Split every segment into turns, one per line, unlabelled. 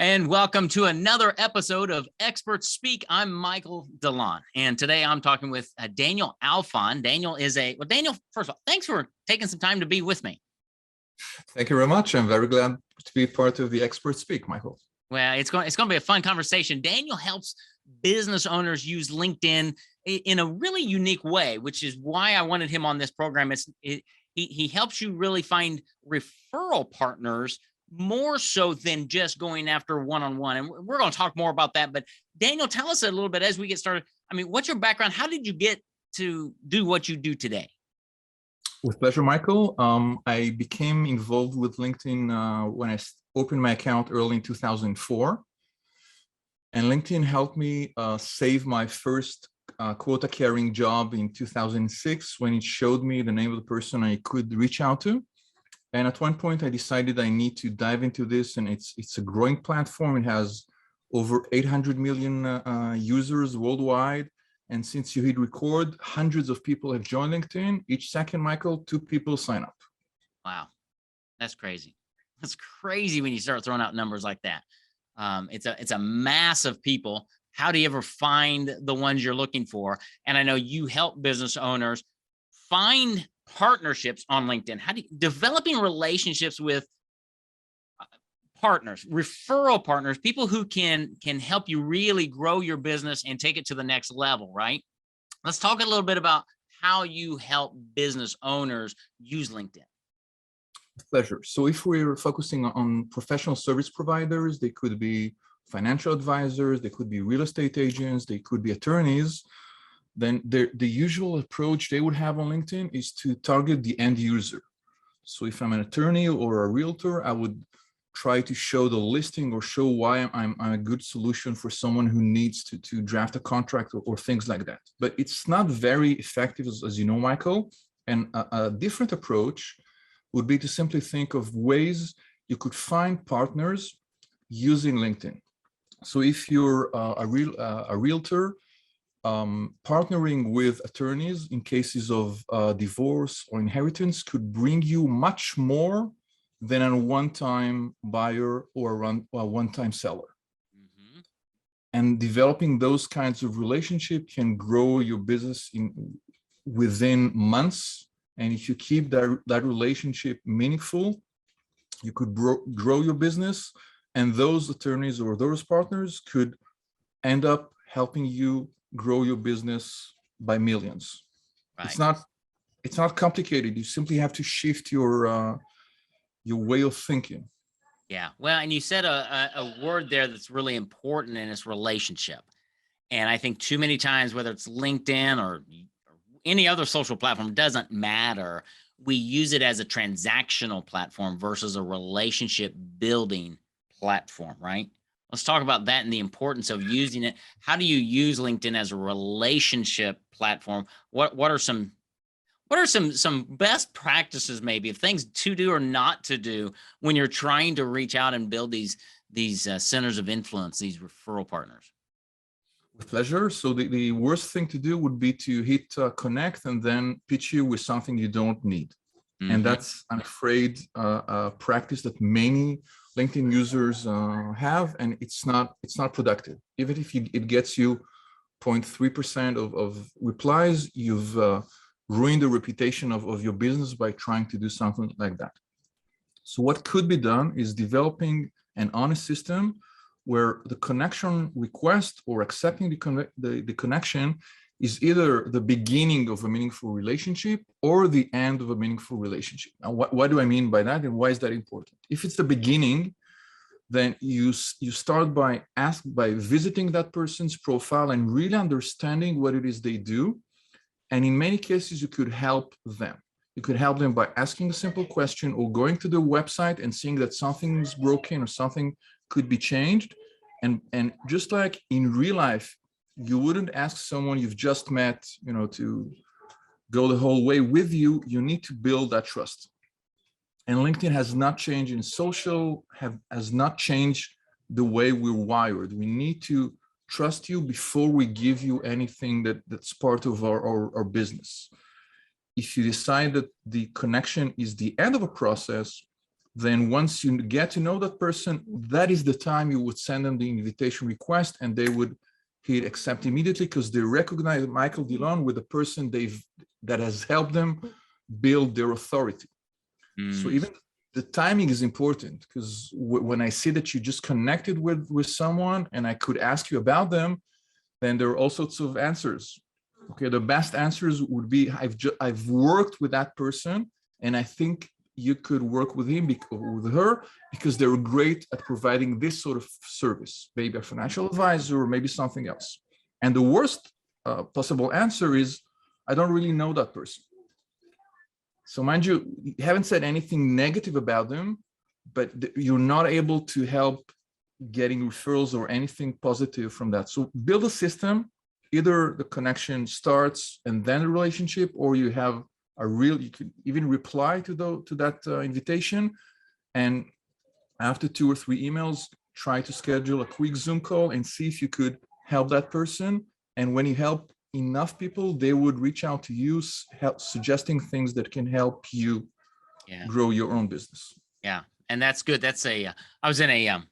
And welcome to another episode of Experts Speak. I'm Michael DeLon, and today I'm talking with Daniel Alfon. Daniel, first of all, thanks for taking some time to be with me.
Thank you very much. I'm very glad to be part of the Experts Speak, Michael.
Well, it's going to be a fun conversation. Daniel helps business owners use LinkedIn in a really unique way, which is why I wanted him on this program. He helps you really find referral partners more so than just going after one-on-one. And we're going to talk more about that. But Daniel, tell us a little bit as we get started. I mean, what's your background? How did you get to do what you do today?
With pleasure, Michael. I became involved with LinkedIn when I opened my account early in 2004. And LinkedIn helped me save my first quota carrying job in 2006 when it showed me the name of the person I could reach out to. And at one point, I decided I need to dive into this, and it's a growing platform. It has over 800 million users worldwide. And since you hit record, hundreds of people have joined LinkedIn. Each second, Michael, 2 people sign up.
Wow, that's crazy. That's crazy when you start throwing out numbers like that. It's a mass of people. How do you ever find the ones you're looking for? And I know you help business owners find partnerships on LinkedIn. How do you developing relationships with partners, referral partners, people who can help you really grow your business and take it to the next level, right? Let's talk a little bit about how you help business owners use LinkedIn.
Pleasure. So if we're focusing on professional service providers, they could be financial advisors, they could be real estate agents, they could be attorneys. Then the usual approach they would have on LinkedIn is to target the end user. So if I'm an attorney or a realtor, I would try to show the listing or show why I'm a good solution for someone who needs to draft a contract or things like that. But it's not very effective, as you know, Michael. And a different approach would be to simply think of ways you could find partners using LinkedIn. So if you're a realtor, partnering with attorneys in cases of divorce or inheritance could bring you much more than a one-time buyer or a one-time seller. Mm-hmm. And developing those kinds of relationships can grow your business within months. And if you keep that relationship meaningful, you could grow your business, and those attorneys or those partners could end up helping you grow your business by millions. Right. It's not complicated. You simply have to shift your way of thinking.
Yeah. Well, and you said a word there that's really important, and it's relationship. And I think too many times, whether it's LinkedIn or any other social platform, doesn't matter. We use it as a transactional platform versus a relationship building platform, right? Let's talk about that and the importance of using it. How do you use LinkedIn as a relationship platform? What are some best practices, maybe, of things to do or not to do when you're trying to reach out and build these centers of influence, these referral partners?
With pleasure. So the worst thing to do would be to hit connect and then pitch you with something you don't need. Mm-hmm. And that's, I'm afraid, a practice that many LinkedIn users have, and it's not productive. Even if it gets you 0.3% of replies, you've ruined the reputation of your business by trying to do something like that. So what could be done is developing an honest system where the connection request or accepting the connection is either the beginning of a meaningful relationship or the end of a meaningful relationship. Now, what do I mean by that, and why is that important? If it's the beginning, then you start by visiting that person's profile and really understanding what it is they do. And in many cases, you could help them. You could help them by asking a simple question or going to the website and seeing that something is broken or something could be changed. And just like in real life, you wouldn't ask someone you've just met, to go the whole way with you. You need to build that trust. And LinkedIn has not changed in social, has not changed the way we're wired. We need to trust you before we give you anything that's part of our business. If you decide that the connection is the end of a process, Then once you get to know that person, that is the time you would send them the invitation request, and they would hit accept immediately because they recognize Michael DeLon with the person that has helped them build their authority. So even the timing is important, because when I see that you just connected with someone and I could ask you about them, then there are all sorts of answers. Okay, the best answers would be, I've worked with that person, and I think you could work with him, with her, because they're great at providing this sort of service, maybe a financial advisor or maybe something else. And the worst possible answer is, I don't really know that person. So mind you, you haven't said anything negative about them, but you're not able to help getting referrals or anything positive from that. So build a system. Either the connection starts and then the relationship, or you have you could even reply to that invitation, and after 2 or 3 emails, try to schedule a quick Zoom call and see if you could help that person. And when you help enough people, they would reach out to you, suggesting things that can help you grow your own business.
Yeah, and that's good. That's I was in a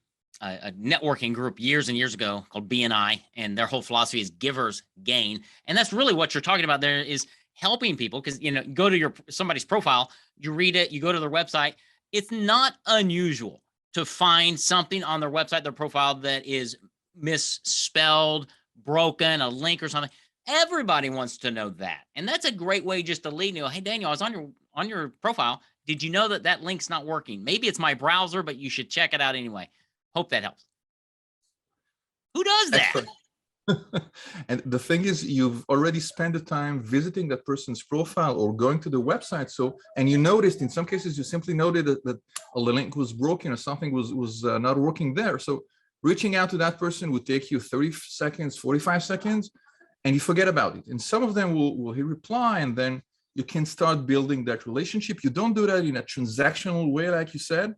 networking group years and years ago called BNI, and their whole philosophy is givers gain. And that's really what you're talking about there, is helping people. Because, you go to somebody's profile, you read it, you go to their website. It's not unusual to find something on their website, their profile, that is misspelled, broken, a link or something. Everybody wants to know that. And that's a great way just to lead. Hey, Daniel, I was on your profile. Did you know that link's not working? Maybe it's my browser, but you should check it out anyway. Hope that helps. Who does that?
And the thing is, you've already spent the time visiting that person's profile or going to the website. And you noticed, in some cases, you simply noted that a link was broken or something was not working there. So reaching out to that person would take you 30 seconds, 45 seconds, and you forget about it. And some of them will hit reply, and then you can start building that relationship. You don't do that in a transactional way, like you said,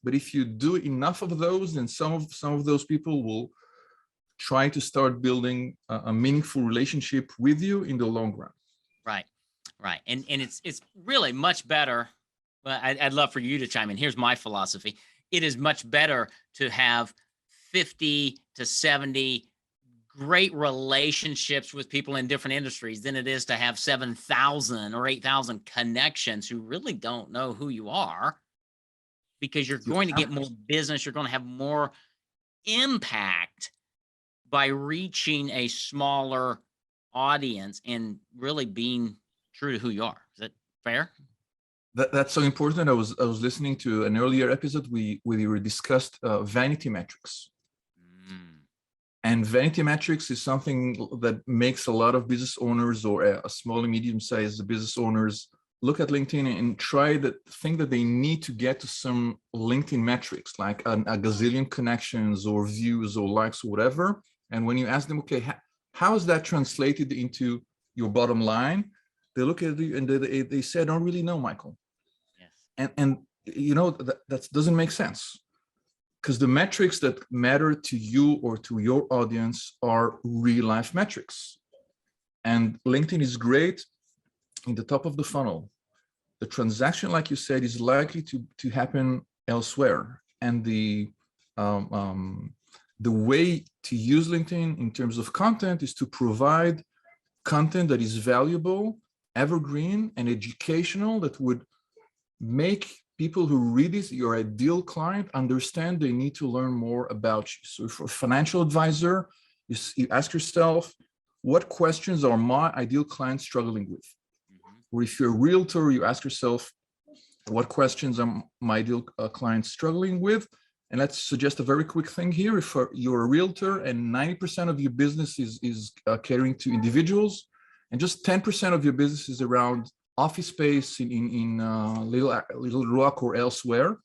but if you do enough of those, then some of those people will try to start building a meaningful relationship with you in the long run.
Right. And it's really much better. Well, I'd love for you to chime in. Here's my philosophy. It is much better to have 50 to 70 great relationships with people in different industries than it is to have 7,000 or 8,000 connections who really don't know who you are, because you're going to get more business. You're going to have more impact by reaching a smaller audience and really being true to who you are. Is that fair?
That's so important. I was listening to an earlier episode we discussed vanity metrics. And vanity metrics is something that makes a lot of business owners, or a small and medium-sized business owners, look at LinkedIn and think that they need to get to some LinkedIn metrics, like a gazillion connections or views or likes or whatever. And when you ask them, okay, how is that translated into your bottom line? They look at you and they say, I don't really know, Michael. Yes. And that doesn't make sense, because the metrics that matter to you or to your audience are real life metrics. And LinkedIn is great in the top of the funnel. The transaction, like you said, is likely to happen elsewhere. And the way to use LinkedIn in terms of content is to provide content that is valuable, evergreen, and educational, that would make people who read this, your ideal client, understand they need to learn more about you. So for a financial advisor, you ask yourself, what questions are my ideal clients struggling with? Or if you're a realtor, you ask yourself, what questions are my ideal clients struggling with? And let's suggest a very quick thing here. If you're a realtor and 90% of your business is catering to individuals, and just 10% of your business is around office space in Little Rock or elsewhere,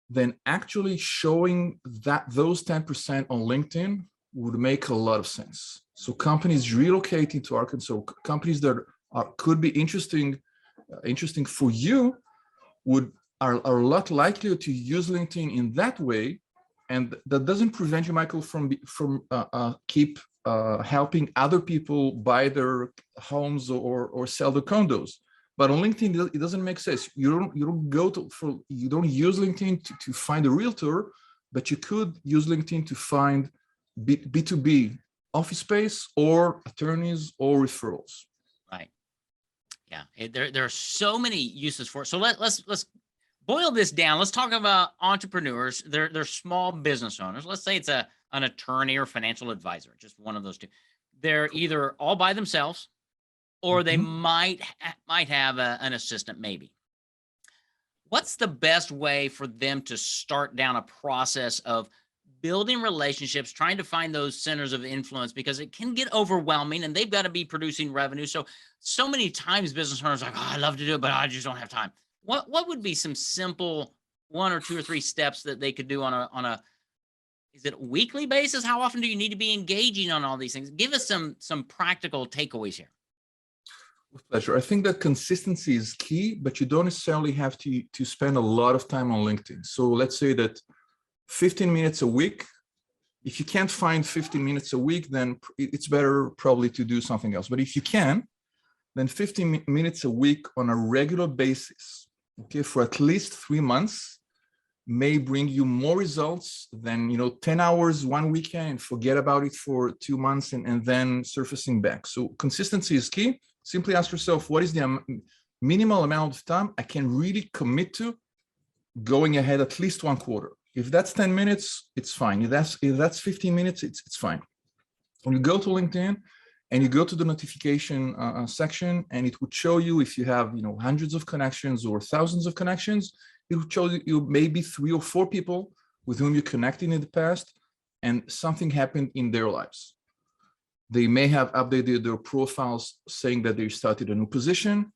then actually showing those 10% on LinkedIn would make a lot of sense. So companies relocating to Arkansas, companies that could be interesting for you, are a lot likelier to use LinkedIn in that way. And that doesn't prevent you, Michael, from keep helping other people buy their homes or sell their condos. But on LinkedIn, it doesn't make sense. You don't use LinkedIn to find a realtor, but you could use LinkedIn to find B2B office space or attorneys or referrals.
Right. Yeah. There are so many uses for it. So let's boil this down. Let's talk about entrepreneurs. They're small business owners. Let's say it's an attorney or financial advisor, just one of those two. They're either all by themselves, or they might have an assistant, maybe. What's the best way for them to start down a process of building relationships, trying to find those centers of influence, because it can get overwhelming and they've got to be producing revenue. So many times business owners are like, oh, I love to do it, but I just don't have time. What would be some simple 1 or 2 or 3 steps that they could do on a is it a weekly basis? How often do you need to be engaging on all these things? Give us some practical takeaways here.
With pleasure. I think that consistency is key, but you don't necessarily have to spend a lot of time on LinkedIn. So let's say that 15 minutes a week. If you can't find 15 minutes a week, then it's better probably to do something else. But if you can, then 15 minutes a week on a regular basis, okay, for at least 3 months, may bring you more results than 10 hours one weekend and forget about it for 2 months and then surfacing back. So consistency is key. Simply ask yourself, what is the minimal amount of time I can really commit to going ahead at least 1 quarter? If that's 10 minutes, it's fine. If that's 15 minutes, it's fine. When you go to LinkedIn and you go to the notification section, and it would show you if you have hundreds of connections or thousands of connections, it would show you maybe 3 or 4 people with whom you connected in the past and something happened in their lives. They may have updated their profiles saying that they started a new position,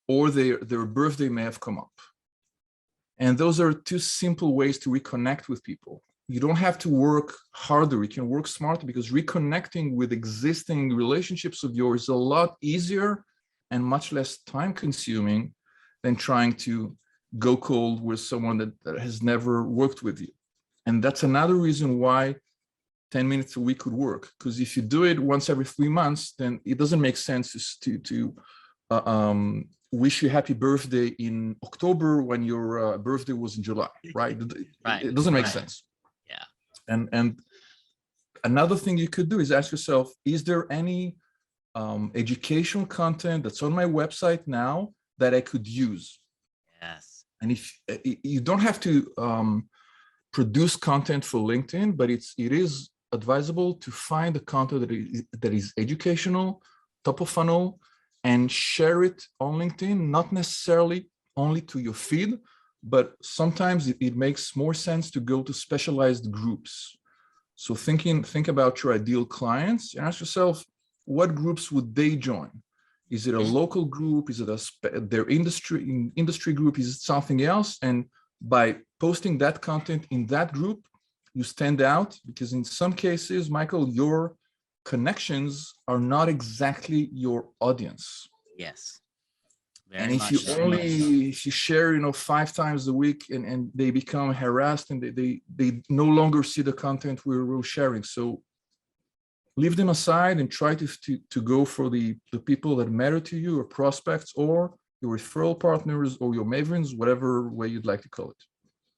or their birthday may have come up. And those are 2 simple ways to reconnect with people. You don't have to work harder. You can work smarter, because reconnecting with existing relationships of yours is a lot easier and much less time consuming than trying to go cold with someone that has never worked with you. And that's another reason why 10 minutes a week could work. Because if you do it once every 3 months, then it doesn't make sense to wish you happy birthday in October when your birthday was in July, right?
Right.
It doesn't make sense.
Yeah.
And another thing you could do is ask yourself, is there any educational content that's on my website now that I could use?
Yes.
And if you don't have to produce content for LinkedIn, but it is advisable to find the content that is educational, top of funnel, and share it on LinkedIn, not necessarily only to your feed, but sometimes it makes more sense to go to specialized groups. So think about your ideal clients and ask yourself, what groups would they join? Is it a local group? Is it their industry group? Is it something else? And by posting that content in that group, you stand out, because in some cases, Michael, your connections are not exactly your audience.
Yes.
And if you share 5 times a week and they become harassed and they no longer see the content we're sharing. So leave them aside and try to go for the people that matter to you, or prospects, or your referral partners, or your mavens, whatever way you'd like to call it.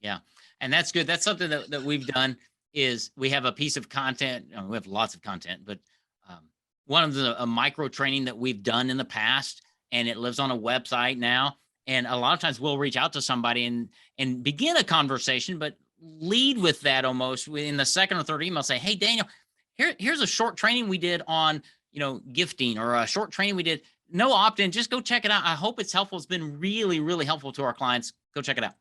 Yeah. And that's good. That's something that we've done, is we have a piece of content. We have lots of content, but one of a micro training that we've done in the past, and it lives on a website now. And a lot of times we'll reach out to somebody and begin a conversation, but lead with that almost in the second or third email, say, hey, Daniel, here's a short training we did on, gifting, or a short training we did. No opt-in, just go check it out. I hope it's helpful. It's been really, really helpful to our clients. Go check it out.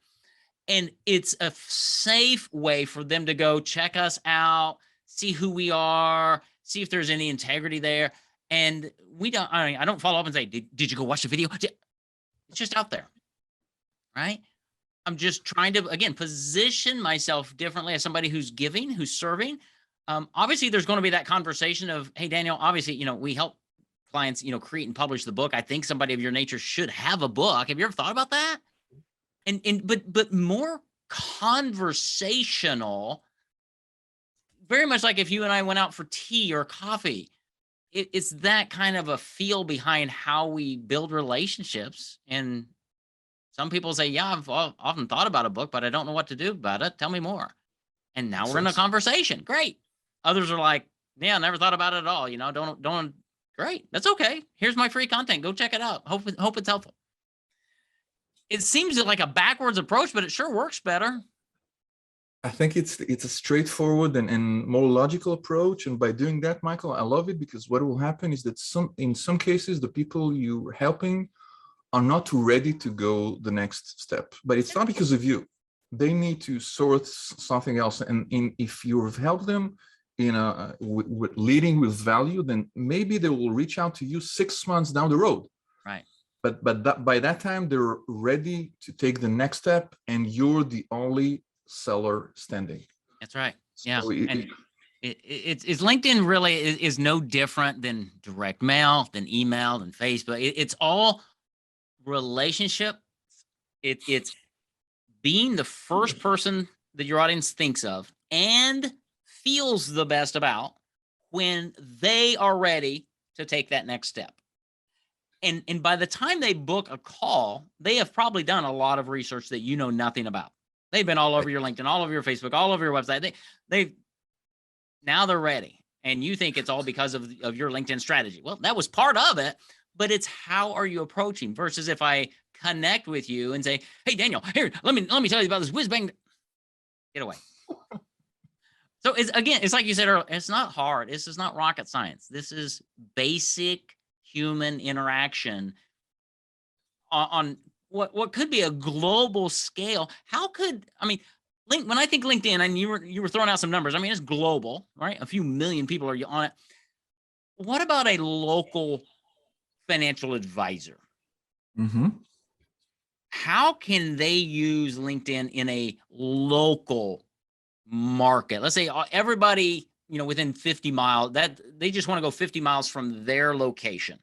And it's a safe way for them to go check us out, see who we are, see if there's any integrity there. And I don't follow up and say, did you go watch the video? It's just out there, right? I'm just trying to, again, position myself differently as somebody who's giving, who's serving. Obviously, there's going to be that conversation of, hey, Daniel, obviously, we help clients, create and publish the book. I think somebody of your nature should have a book. Have you ever thought about that? But more conversational, very much like if you and I went out for tea or coffee. it's that kind of a feel behind how we build relationships. And some people say, yeah, I've often thought about a book, but I don't know what to do about it. Tell me more. And now we're in a conversation. Great. Others are like, yeah, I never thought about it at all. Don't. Great. That's okay. Here's my free content. Go check it out. Hope it's helpful. It seems like a backwards approach, but it sure works better.
I think it's a straightforward and more logical approach. And by doing that, Michael, I love it, because what will happen is that in some cases, the people you're helping are not ready to go the next step. But it's not because of you. They need to sort something else. And if you've helped them with leading with value, then maybe they will reach out to you 6 months down the road.
Right.
But by that time, they're ready to take the next step, and you're the only seller standing.
That's right. Yeah. And it's LinkedIn really is no different than direct mail, than email, than Facebook. It's all relationship. It's being the first person that your audience thinks of and feels the best about when they are ready to take that next step. And by the time they book a call, they have probably done a lot of research that you know nothing about. They've been all over your LinkedIn, all over your Facebook, all over your website. Now they're ready. And you think it's all because of your LinkedIn strategy. Well, that was part of it, but it's how are you approaching versus if I connect with you and say, hey, Daniel, here, let me tell you about this whiz bang. Get away. So it's like you said earlier, it's not hard. This is not rocket science. This is basic human interaction on what could be a global scale. When I think LinkedIn, and you were throwing out some numbers. I mean, it's global, right? A few million people are on it. What about a local financial advisor?
Mm-hmm.
How can they use LinkedIn in a local market? Let's say everybody, within 50 miles, that they just want to go 50 miles from their location.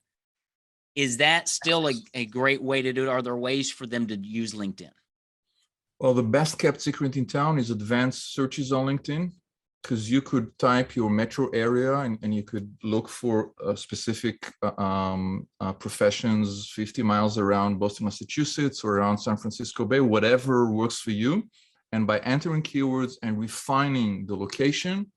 Is that still a great way to do it? Are there ways for them to use LinkedIn?
Well, the best kept secret in town is advanced searches on LinkedIn, because you could type your metro area and you could look for specific professions 50 miles around Boston, Massachusetts, or around San Francisco Bay, whatever works for you. And by entering keywords and refining the location,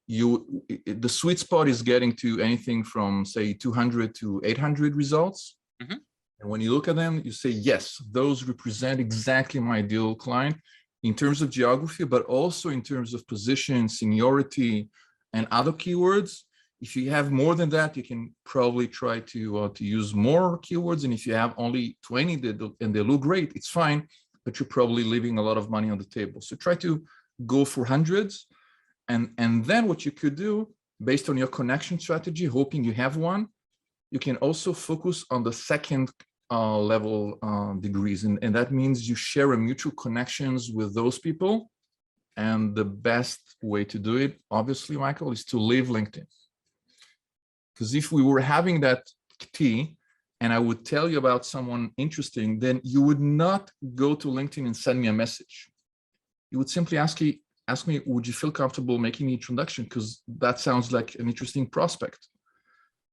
the sweet spot is getting to anything from, say, 200 to 800 results. Mm-hmm. And when you look at them, you say, yes, those represent exactly my ideal client in terms of geography, but also in terms of position, seniority, and other keywords. If you have more than that, you can probably try to use more keywords. And if you have only 20 and they look great, it's fine, but you're probably leaving a lot of money on the table. So try to go for hundreds. And then what you could do, based on your connection strategy, hoping you have one, you can also focus on the second level degrees. And that means you share a mutual connections with those people. And the best way to do it, obviously, Michael, is to leave LinkedIn. Because if we were having that tea and I would tell you about someone interesting, then you would not go to LinkedIn and send me a message. You would simply ask me, would you feel comfortable making the introduction? Because that sounds like an interesting prospect.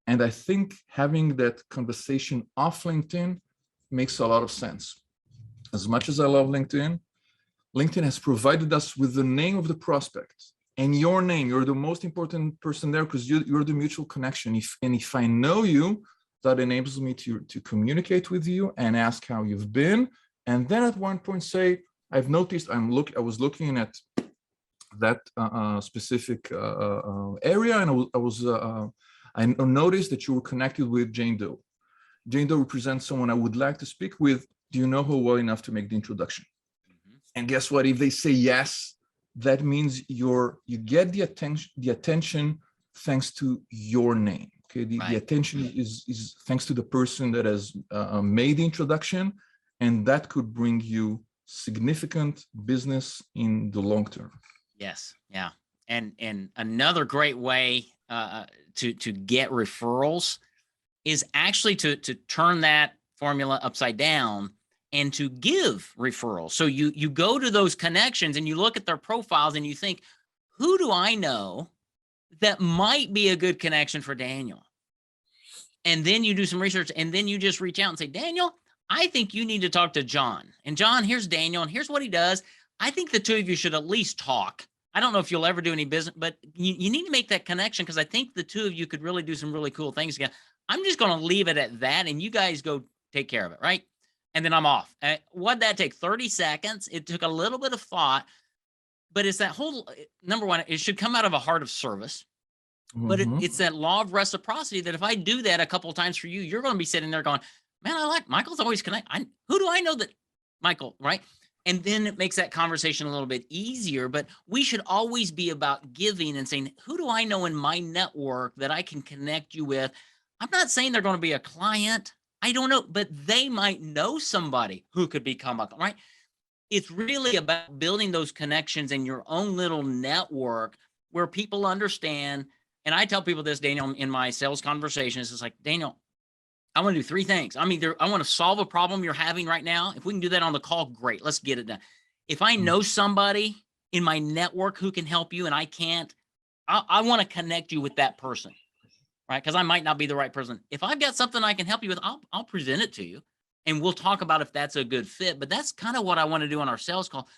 And I think having that conversation off LinkedIn makes a lot of sense. As much as I love LinkedIn, LinkedIn has provided us with the name of the prospect and your name. You're the most important person there because you're the mutual connection. If I know you, that enables me to communicate with you and ask how you've been. And then at one point say, I've noticed I was looking at that specific area, and I noticed that you were connected with Jane Doe. Jane Doe represents someone I would like to speak with. Do you know her well enough to make the introduction? Mm-hmm. And guess what? If they say yes, that means you get the attention thanks to your name. Okay, the attention is thanks to the person that has made the introduction, and that could bring you significant business in the long term.
Yes, yeah, and another great way to get referrals is actually to turn that formula upside down and to give referrals. So you go to those connections and you look at their profiles and you think, who do I know that might be a good connection for Daniel? And then you do some research, and then you just reach out and say, Daniel, I think you need to talk to John. And John, here's Daniel, and here's what he does. I think the two of you should at least talk. I don't know if you'll ever do any business, but you need to make that connection, because I think the two of you could really do some really cool things together. I'm just going to leave it at that, and you guys go take care of it, right? And then I'm off. What'd that take? 30 seconds. It took a little bit of thought, but it's that whole, number one, it should come out of a heart of service. But it's that law of reciprocity that if I do that a couple of times for you, you're going to be sitting there going, man, I like Michael's always connect. Who do I know that Michael, right? And then it makes that conversation a little bit easier. But we should always be about giving and saying, who do I know in my network that I can connect you with? I'm not saying they're going to be a client. I don't know, but they might know somebody who could become a client, right? It's really about building those connections in your own little network where people understand. And I tell people this, Daniel, in my sales conversations, it's like, Daniel, I want to do three things. I want to solve a problem you're having right now. If we can do that on the call, great. Let's get it done. If I know somebody in my network who can help you and I can't, I want to connect you with that person, right? Because I might not be the right person. If I've got something I can help you with, I'll present it to you, and we'll talk about if that's a good fit. But that's kind of what I want to do on our sales call,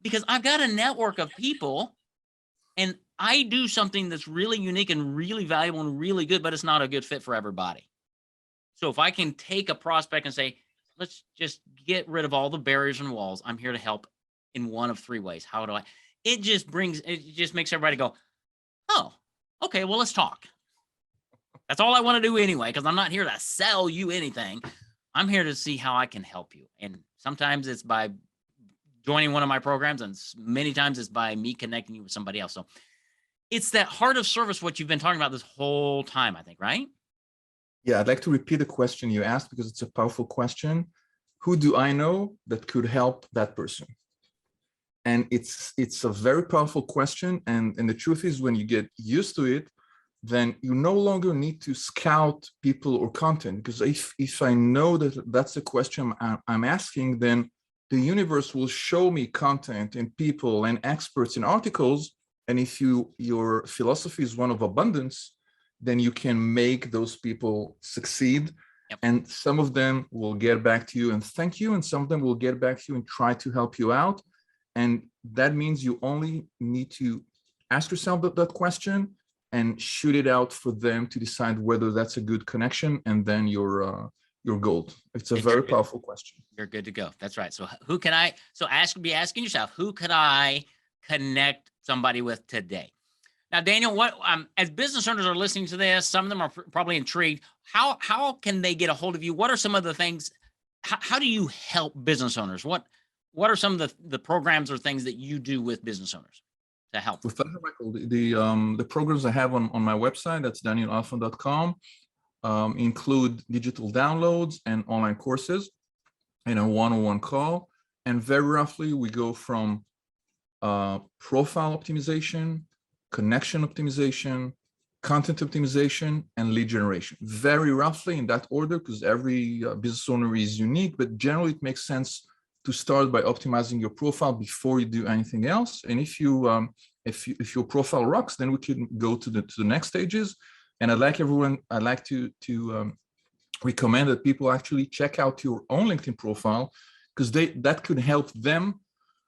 because I've got a network of people, and I do something that's really unique and really valuable and really good, but it's not a good fit for everybody. So if I can take a prospect and say, let's just get rid of all the barriers and walls. I'm here to help in one of three ways. How do I? It just makes everybody go, oh, okay, well, let's talk. That's all I want to do anyway, because I'm not here to sell you anything. I'm here to see how I can help you. And sometimes it's by joining one of my programs, and many times it's by me connecting you with somebody else. So it's that heart of service, what you've been talking about this whole time, I think, right?
Yeah, I'd like to repeat the question you asked because it's a powerful question. Who do I know that could help that person? And it's a very powerful question. And the truth is, when you get used to it, then you no longer need to scout people or content, because if I know that that's the question I'm asking, then the universe will show me content and people and experts and articles. And if your philosophy is one of abundance, then you can make those people succeed.
Yep.
And some of them will get back to you and thank you, and some of them will get back to you and try to help you out. And that means you only need to ask yourself that question and shoot it out for them to decide whether that's a good connection, and then you're gold. It's a very powerful question.
You're good to go. That's right. So be asking yourself, who could I connect somebody with today? Now, Daniel, what as business owners are listening to this, some of them are probably intrigued. How can they get a hold of you? What are some of the things? How do you help business owners? What are some of the programs or things that you do with business owners to help?
With pleasure, Michael. The programs I have on my website, that's danielalfon.com, include digital downloads and online courses and a one-on-one call. And very roughly, we go from profile optimization, connection optimization, content optimization, and lead generation. Very roughly in that order, because every business owner is unique, but generally it makes sense to start by optimizing your profile before you do anything else. And if your profile rocks, then we can go to the next stages. And I'd like to recommend that people actually check out your own LinkedIn profile, because that could help them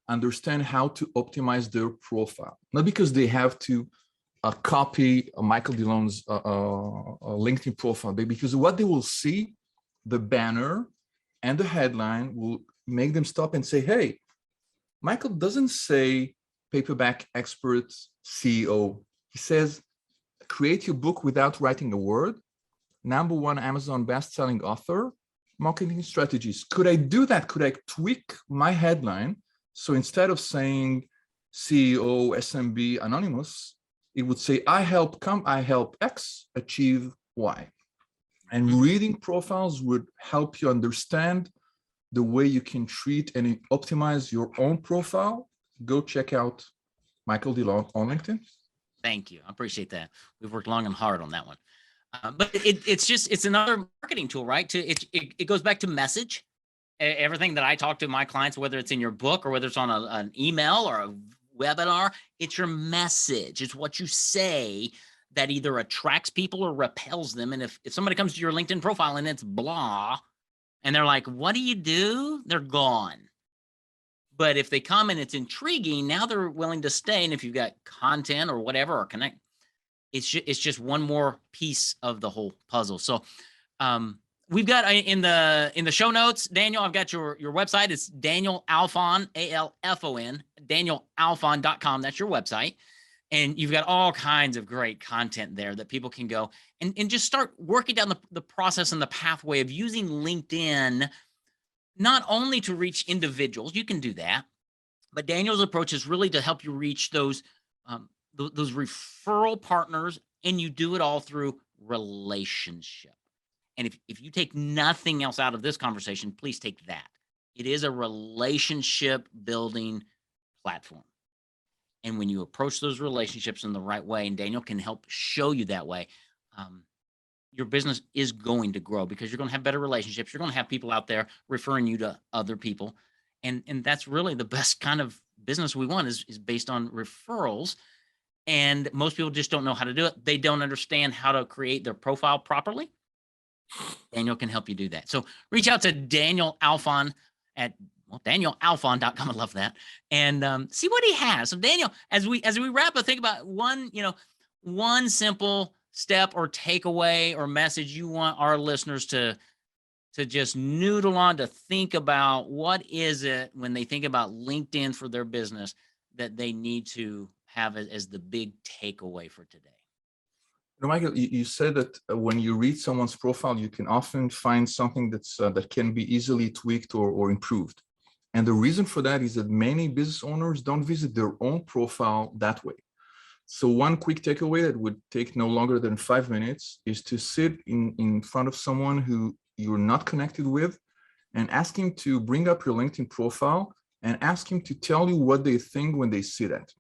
understand how to optimize their profile. Not because they have to copy Michael DeLone's LinkedIn profile, because what they will see, the banner and the headline, will make them stop and say, hey, Michael doesn't say paperback expert CEO. He says, create your book without writing a word, #1 Amazon best-selling author, marketing strategies. Could I do that? Could I tweak my headline? So instead of saying CEO, SMB, anonymous, it would say, I help X achieve Y. And reading profiles would help you understand the way you can treat and optimize your own profile. Go check out Michael DeLone on LinkedIn.
Thank you. I appreciate that. We've worked long and hard on that one. But it's another marketing tool, right? It goes back to message. Everything that I talk to my clients, whether it's in your book or whether it's on an email or a webinar, it's your message. It's what you say that either attracts people or repels them. And if somebody comes to your LinkedIn profile and it's blah, and they're like, what do you do? They're gone. But if they come and it's intriguing, now they're willing to stay. And if you've got content or whatever, or connect, it's just one more piece of the whole puzzle. So we've got in the show notes, Daniel, I've got your website. It's Daniel Alfon, ALFON, DanielAlfon.com. That's your website. And you've got all kinds of great content there that people can go and just start working down the process and the pathway of using LinkedIn, not only to reach individuals, you can do that, but Daniel's approach is really to help you reach those referral partners, and you do it all through relationship. And if you take nothing else out of this conversation, please take that. It is a relationship building platform. And when you approach those relationships in the right way, and Daniel can help show you that way, your business is going to grow because you're going to have better relationships. You're going to have people out there referring you to other people. And that's really the best kind of business we want is based on referrals. And most people just don't know how to do it. They don't understand how to create their profile properly. Daniel can help you do that. So reach out to Daniel Alfon at DanielAlfon.com. I love that. And see what he has. So Daniel, as we wrap up, think about one simple step or takeaway or message you want our listeners to just noodle on, to think about. What is it when they think about LinkedIn for their business that they need to have as the big takeaway for today?
Michael, you said that when you read someone's profile, you can often find something that can be easily tweaked or improved. And the reason for that is that many business owners don't visit their own profile that way. So one quick takeaway that would take no longer than 5 minutes is to sit in front of someone who you're not connected with and ask him to bring up your LinkedIn profile and ask him to tell you what they think when they see that.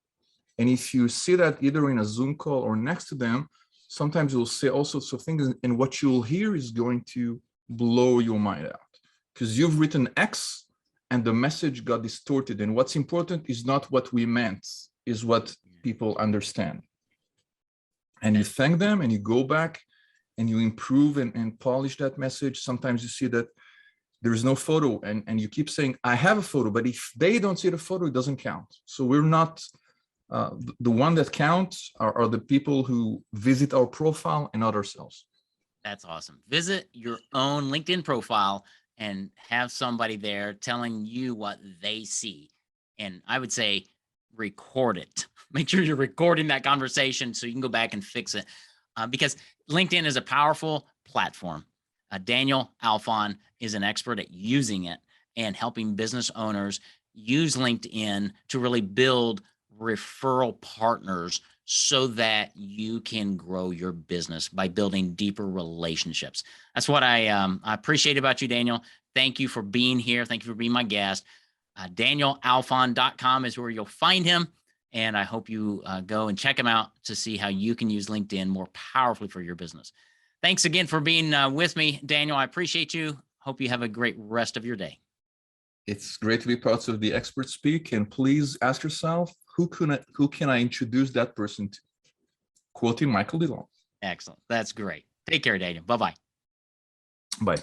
And if you see that either in a Zoom call or next to them, sometimes you'll say all sorts of things, and what you'll hear is going to blow your mind out because you've written X and the message got distorted. And what's important is not what we meant, is what people understand. And you thank them and you go back and you improve and polish that message. Sometimes you see that there is no photo and you keep saying, I have a photo, but if they don't see the photo, it doesn't count. So we're not, the one that counts are the people who visit our profile and not ourselves.
That's awesome. Visit your own LinkedIn profile and have somebody there telling you what they see. And I would say record it. Make sure you're recording that conversation so you can go back and fix it. Because LinkedIn is a powerful platform. Daniel Alfon is an expert at using it and helping business owners use LinkedIn to really build referral partners so that you can grow your business by building deeper relationships. That's what I appreciate about you, Daniel. Thank you for being here. Thank you for being my guest. DanielAlfon.com is where you'll find him. And I hope you go and check him out to see how you can use LinkedIn more powerfully for your business. Thanks again for being with me, Daniel. I appreciate you. Hope you have a great rest of your day.
It's great to be part of the Expert Speak. And please ask yourself, who can I introduce that person to? Quoting Michael DeLong.
Excellent. That's great. Take care, Daniel. Bye-bye.
Bye.